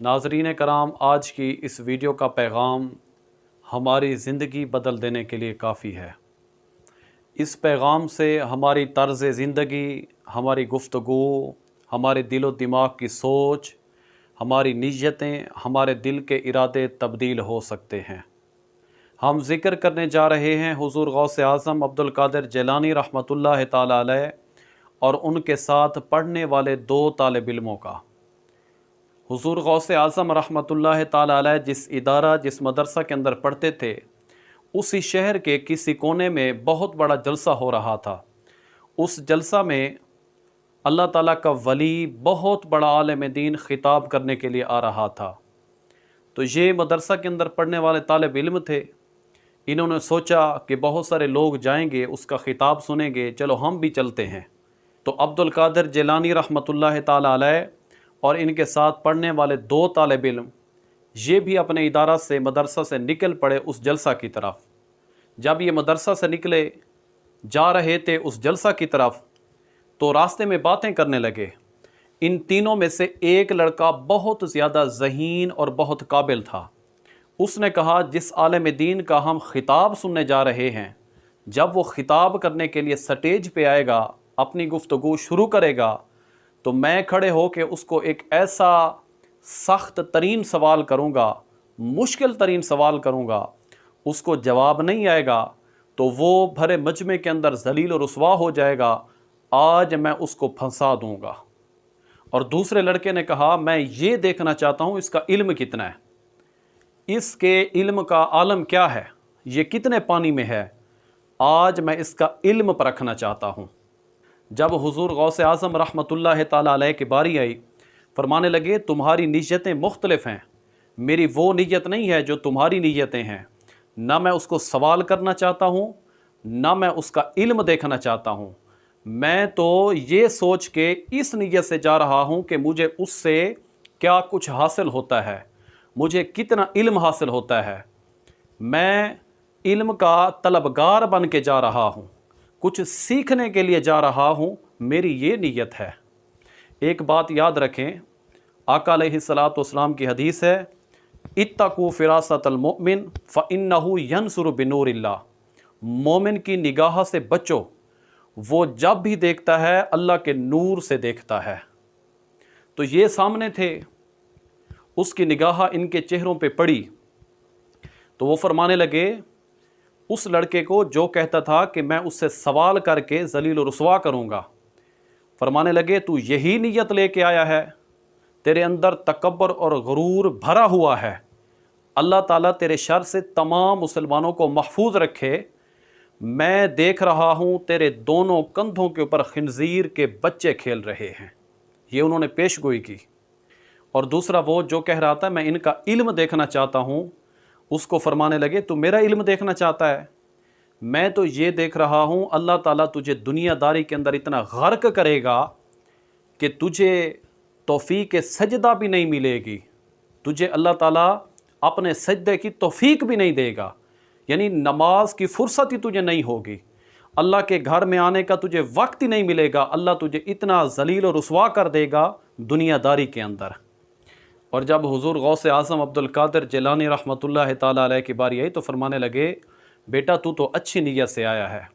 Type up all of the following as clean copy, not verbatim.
नाज़रीन कराम, आज की इस वीडियो का पैगाम हमारी ज़िंदगी बदल देने के लिए काफ़ी है। इस पैगाम से हमारी तर्ज़ ज़िंदगी, हमारी गुफ्तगू, हमारे दिलो दिमाग की सोच, हमारी नीयतें, हमारे दिल के इरादे तब्दील हो सकते हैं। हम ज़िक्र करने जा रहे हैं हुज़ूर गौसे आज़म अब्दुल कादिर जिलानी रहमतुल्लाह ताला अलैह और उनके साथ पढ़ने वाले दो तालिब इल्मों का। हुज़ूर गौसे आज़म रहमतुल्लाह ताला अलैह जिस मदरसा के अंदर पढ़ते थे, उसी शहर के किसी कोने में बहुत बड़ा जलसा हो रहा था। उस जलसा में अल्लाह ताला का वली, बहुत बड़ा आलिम दीन ख़िताब करने के लिए आ रहा था। तो ये मदरसा के अंदर पढ़ने वाले तालिब इल्म थे। इन्होंने सोचा कि बहुत सारे लोग जाएंगे, उसका ख़िताब सुनेंगे, चलो हम भी चलते हैं। तो अब्दुल कादिर जिलानी रहमतुल्लाह ताला अलैह और इनके साथ पढ़ने वाले दो तालिब इल्म ये भी अपने इदारा से, मदरसा से निकल पड़े उस जलसा की तरफ। जब ये मदरसा से निकले, जा रहे थे उस जलसा की तरफ, तो रास्ते में बातें करने लगे। इन तीनों में से एक लड़का बहुत ज़्यादा ज़हीन और बहुत काबिल था। उसने कहा, जिस आलिम दीन का हम ख़िताब सुनने जा रहे हैं, जब वो ख़िताब करने के लिए स्टेज पे आएगा, अपनी गुफ्तगू शुरू करेगा, तो मैं खड़े हो के उसको एक ऐसा सख्त तरीन सवाल करूँगा, मुश्किल तरीन सवाल करूँगा, उसको जवाब नहीं आएगा तो वो भरे मजमे के अंदर ज़लील और रुसवा हो जाएगा। आज मैं उसको फंसा दूँगा। और दूसरे लड़के ने कहा, मैं ये देखना चाहता हूँ इसका इल्म कितना है, इसके इल्म का आलम क्या है, ये कितने पानी में है, आज मैं इसका इल्म परखना चाहता हूँ। जब हुज़ूर गौसे आज़म रहमतुल्लाह ताला अलैह की बारी आई, फरमाने लगे, तुम्हारी नीयतें मुख्तलिफ़ हैं, मेरी वो नीयत नहीं है जो तुम्हारी नीयतें हैं। ना मैं उसको सवाल करना चाहता हूँ, ना मैं उसका इल्म देखना चाहता हूँ। मैं तो ये सोच के इस नीयत से जा रहा हूँ कि मुझे उससे क्या कुछ हासिल होता है, मुझे कितना इल्म हासिल होता है। मैं इल्म का तलबगार बन के जा रहा हूँ, कुछ सीखने के लिए जा रहा हूँ, मेरी ये नीयत है। एक बात याद रखें, आका अलैहिस्सलातु वस्सलाम की हदीस है, इत्तकू फ़िरासतल मुमिन फ़इन्नहु यनसुरु बिनूरिल्लाह। मोमिन की निगाह से बचो, वो जब भी देखता है अल्लाह के नूर से देखता है। तो ये सामने थे, उसकी निगाह इनके चेहरों पे पड़ी, तो वो फरमाने लगे उस लड़के को जो कहता था कि मैं उससे सवाल करके ज़लील और रुसवा करूँगा। फरमाने लगे, तू यही नीयत लेके आया है, तेरे अंदर तकब्बर और गुरूर भरा हुआ है। अल्लाह ताला तेरे शर से तमाम मुसलमानों को महफूज रखे। मैं देख रहा हूँ तेरे दोनों कंधों के ऊपर खिंजीर के बच्चे खेल रहे हैं। ये उन्होंने पेशगोई की। और दूसरा वो जो कह रहा था, मैं इनका इल्म देखना चाहता हूँ, उसको फरमाने लगे, तू मेरा इल्म देखना चाहता है, मैं तो ये देख रहा हूँ अल्लाह ताला तुझे दुनियादारी के अंदर इतना गर्क करेगा कि तुझे तौफीक सजदा भी नहीं मिलेगी, तुझे अल्लाह ताला अपने सजदे की तौफीक भी नहीं देगा, यानी नमाज की फुर्सत ही तुझे नहीं होगी, अल्लाह के घर में आने का तुझे वक्त ही नहीं मिलेगा, अल्लाह तुझे इतना जलील और रुसवा कर देगा दुनियादारी के अंदर। और जब हुज़ूर गौसे आज़म अब्दुल कादिर जिलानी रहमतुल्लाह ताला अलैह की बारी आई, तो फरमाने लगे, बेटा तू तो अच्छी नीयत से आया है,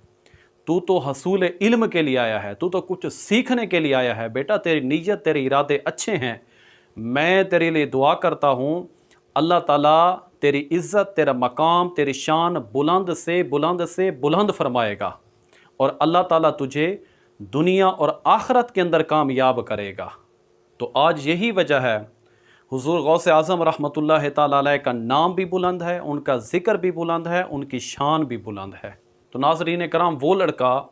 तू तो हसूल इल्म के लिए आया है, तू तो कुछ सीखने के लिए आया है। बेटा तेरी नीयत, तेरे इरादे अच्छे हैं। मैं तेरे लिए दुआ करता हूँ, अल्लाह ताला तेरी इज़्ज़त, तेरा मकाम, तेरी शान बुलंद से बुलंद फरमाएगा और अल्लाह ताला तुझे दुनिया और आखिरत के अंदर कामयाब करेगा। तो आज यही वजह है हुज़ूर गौसे आज़म रहमतुल्लाह ताला अलैह का नाम भी बुलंद है, उनका ज़िक्र भी बुलंद है, उनकी शान भी बुलंद है। तो नाज़रीन कराम, वो लड़का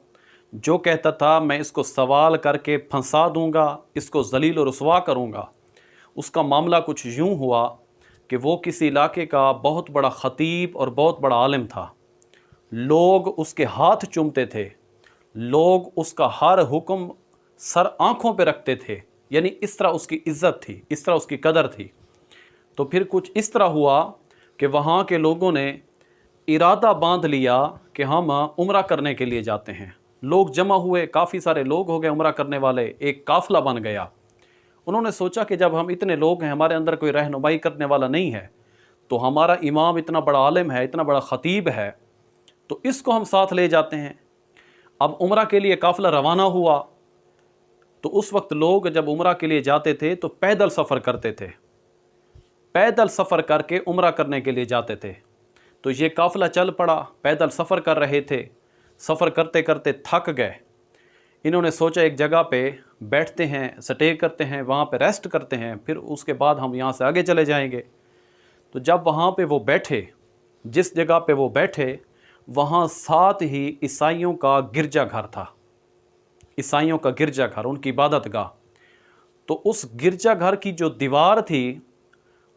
जो कहता था मैं इसको सवाल करके फंसा दूंगा, इसको ज़लील और रुसवा करूंगा, उसका मामला कुछ यूं हुआ कि वो किसी इलाके का बहुत बड़ा ख़तीब और बहुत बड़ा आलिम था। लोग उसके हाथ चूमते थे, लोग उसका हर हुक्म सर आँखों पे रखते थे, यानी इस तरह उसकी इज़्ज़त थी, इस तरह उसकी कदर थी। तो फिर कुछ इस तरह हुआ कि वहाँ के लोगों ने इरादा बांध लिया कि हम उम्रा करने के लिए जाते हैं। लोग जमा हुए, काफ़ी सारे लोग हो गए उम्रा करने वाले, एक काफ़िला बन गया उन्होंने सोचा कि जब हम इतने लोग हैं, हमारे अंदर कोई रहनुमाई करने वाला नहीं है, तो हमारा इमाम इतना बड़ा आलिम है, इतना बड़ा ख़तीब है, तो इसको हम साथ ले जाते हैं। अब उम्रा के लिए काफ़िला रवाना हुआ, तो उस वक्त लोग जब उम्रा के लिए जाते थे तो पैदल सफ़र करते थे, पैदल सफ़र करके उम्रा करने के लिए जाते थे। तो ये काफ़िला चल पड़ा, पैदल सफ़र कर रहे थे, सफ़र करते करते थक गए। इन्होंने सोचा एक जगह पे बैठते हैं, स्टे करते हैं, वहाँ पे रेस्ट करते हैं, फिर उसके बाद हम यहाँ से आगे चले जाएंगे। तो जब वहाँ पे वो बैठे, जिस जगह पे वो बैठे, वहाँ साथ ही ईसाइयों का गिरजाघर था, ईसाइयों का गिरजाघर, उनकी इबादत गाह। तो उस गिरजाघर की जो दीवार थी,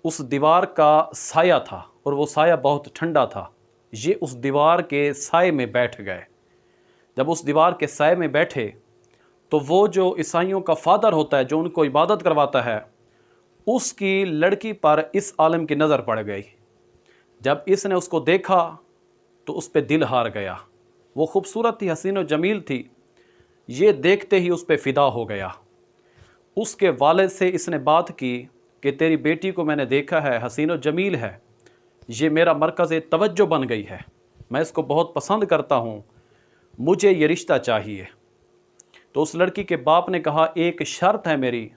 उस दीवार का साया था, और वो साया बहुत ठंडा था। ये उस दीवार के साए में बैठ गए। जब उस दीवार के साए में बैठे तो वो जो ईसाइयों का फादर होता है, जो उनको इबादत करवाता है, उसकी लड़की पर इस आलिम की नज़र पड़ गई। जब इसने उसको देखा तो उस पर दिल हार गया। वो खूबसूरत थी, हसीन और जमील थी, ये देखते ही उस पर फ़िदा हो गया। उसके वालिद से इसने बात की कि तेरी बेटी को मैंने देखा है, हसीन और जमील है, ये मेरा मरकज़ तवज्जो बन गई है, मैं इसको बहुत पसंद करता हूँ, मुझे ये रिश्ता चाहिए। तो उस लड़की के बाप ने कहा, एक शर्त है मेरी,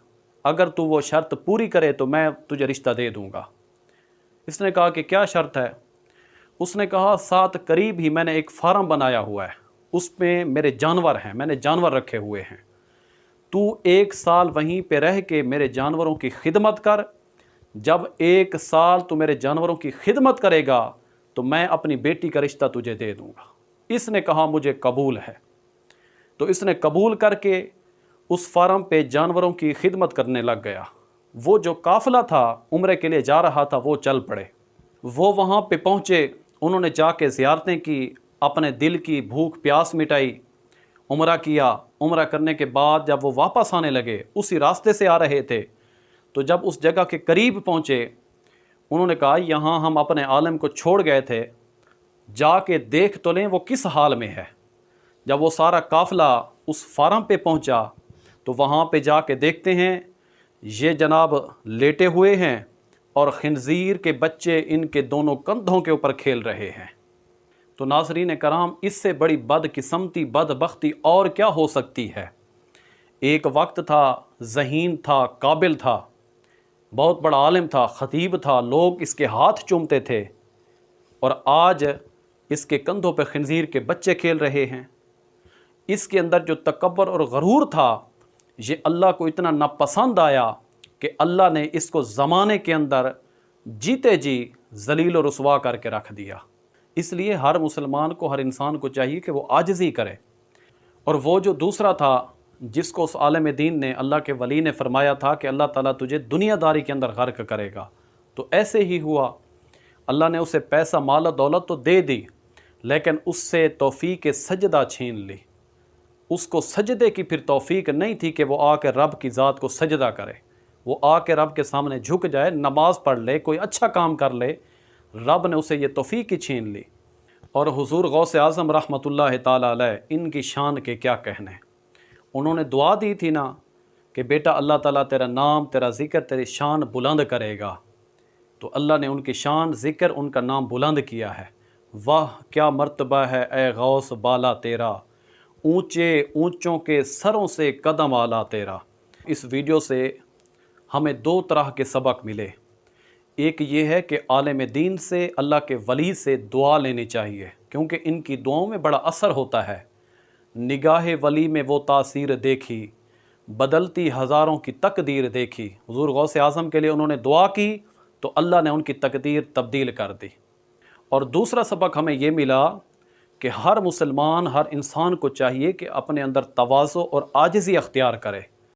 अगर तू वो शर्त पूरी करे तो मैं तुझे रिश्ता दे दूँगा। इसने कहा कि क्या शर्त है? उसने कहा, साथ करीब ही मैंने एक फार्म बनाया हुआ है, उसमें मेरे जानवर हैं, मैंने जानवर रखे हुए हैं, तू 1 साल वहीं पे रह के मेरे जानवरों की खिदमत कर। जब 1 साल तू मेरे जानवरों की खिदमत करेगा तो मैं अपनी बेटी का रिश्ता तुझे दे दूँगा। इसने कहा, मुझे कबूल है। तो इसने कबूल करके उस फार्म पे जानवरों की खिदमत करने लग गया। वो जो काफ़िला था उम्रे के लिए जा रहा था, वो चल पड़े। वो वहाँ पे पहुँचे, उन्होंने जाके ज़ियारतें की, अपने दिल की भूख प्यास मिटाई, उम्रा किया। उम्रा करने के बाद जब वो वापस आने लगे, उसी रास्ते से आ रहे थे, तो जब उस जगह के करीब पहुँचे, उन्होंने कहा, यहाँ हम अपने आलिम को छोड़ गए थे, जाके देख तो लें वो किस हाल में है। जब वो सारा काफ़िला उस फार्म पे पहुँचा तो वहाँ पे जाके देखते हैं, ये जनाब लेटे हुए हैं और खिंजीर के बच्चे इनके दोनों कंधों के ऊपर खेल रहे हैं। तो नाज़रीन कराम, इससे बड़ी बदकिस्मती, बदबख्ती और क्या हो सकती है। एक वक्त था, ज़हीन था, काबिल था, बहुत बड़ा आलिम था, ख़तीब था, लोग इसके हाथ चूमते थे, और आज इसके कंधों पर खिंजीर के बच्चे खेल रहे हैं। इसके अंदर जो तकब्बर और गरूर था, ये अल्लाह को इतना नापसंद आया कि अल्लाह ने इसको ज़माने के अंदर जीते जी ज़लील और रुसवा करके रख दिया। इसलिए हर मुसलमान को, हर इंसान को चाहिए कि वो आजिज़ी करे। और वो जो दूसरा था, जिसको उस आलिम दीन ने, अल्लाह के वली ने फरमाया था कि अल्लाह ताला तुझे दुनियादारी के अंदर गर्क करेगा, तो ऐसे ही हुआ। अल्लाह ने उसे पैसा, माल दौलत तो दे दी, लेकिन उससे तौफीक सजदा छीन ली। उसको सजदे की फिर तौफीक नहीं थी कि वो आके रब की ज़ात को सजदा करे, वो आके रब के सामने झुक जाए, नमाज़ पढ़ ले, कोई अच्छा काम कर ले। रब ने उसे ये तौफीक ही छीन ली। और हुज़ूर गौसे आज़म रहमतुल्लाह ताला अलैह, इनकी शान के क्या कहने। उन्होंने दुआ दी थी ना कि बेटा अल्लाह ताला तेरा नाम, तेरा ज़िक्र, तेरी शान बुलंद करेगा, तो अल्लाह ने उनकी शान, ज़िक्र, उनका नाम बुलंद किया है। वाह क्या मर्तबा है ए गौस बाला तेरा, ऊंचे ऊंचों के सरों से कदम आला तेरा। इस वीडियो से हमें 2 तरह के सबक मिले। एक ये है कि आलिम दीन से, अल्लाह के वली से दुआ लेनी चाहिए, क्योंकि इनकी दुआओं में बड़ा असर होता है। निगाह वली में वो तासीर देखी, बदलती हज़ारों की तकदीर देखी। हुज़ूर गौसे आज़म के लिए उन्होंने दुआ की तो अल्लाह ने उनकी तकदीर तब्दील कर दी। और दूसरा सबक हमें ये मिला कि हर मुसलमान, हर इंसान को चाहिए कि अपने अंदर तवाज़ु और आजिज़ी अख्तियार करे।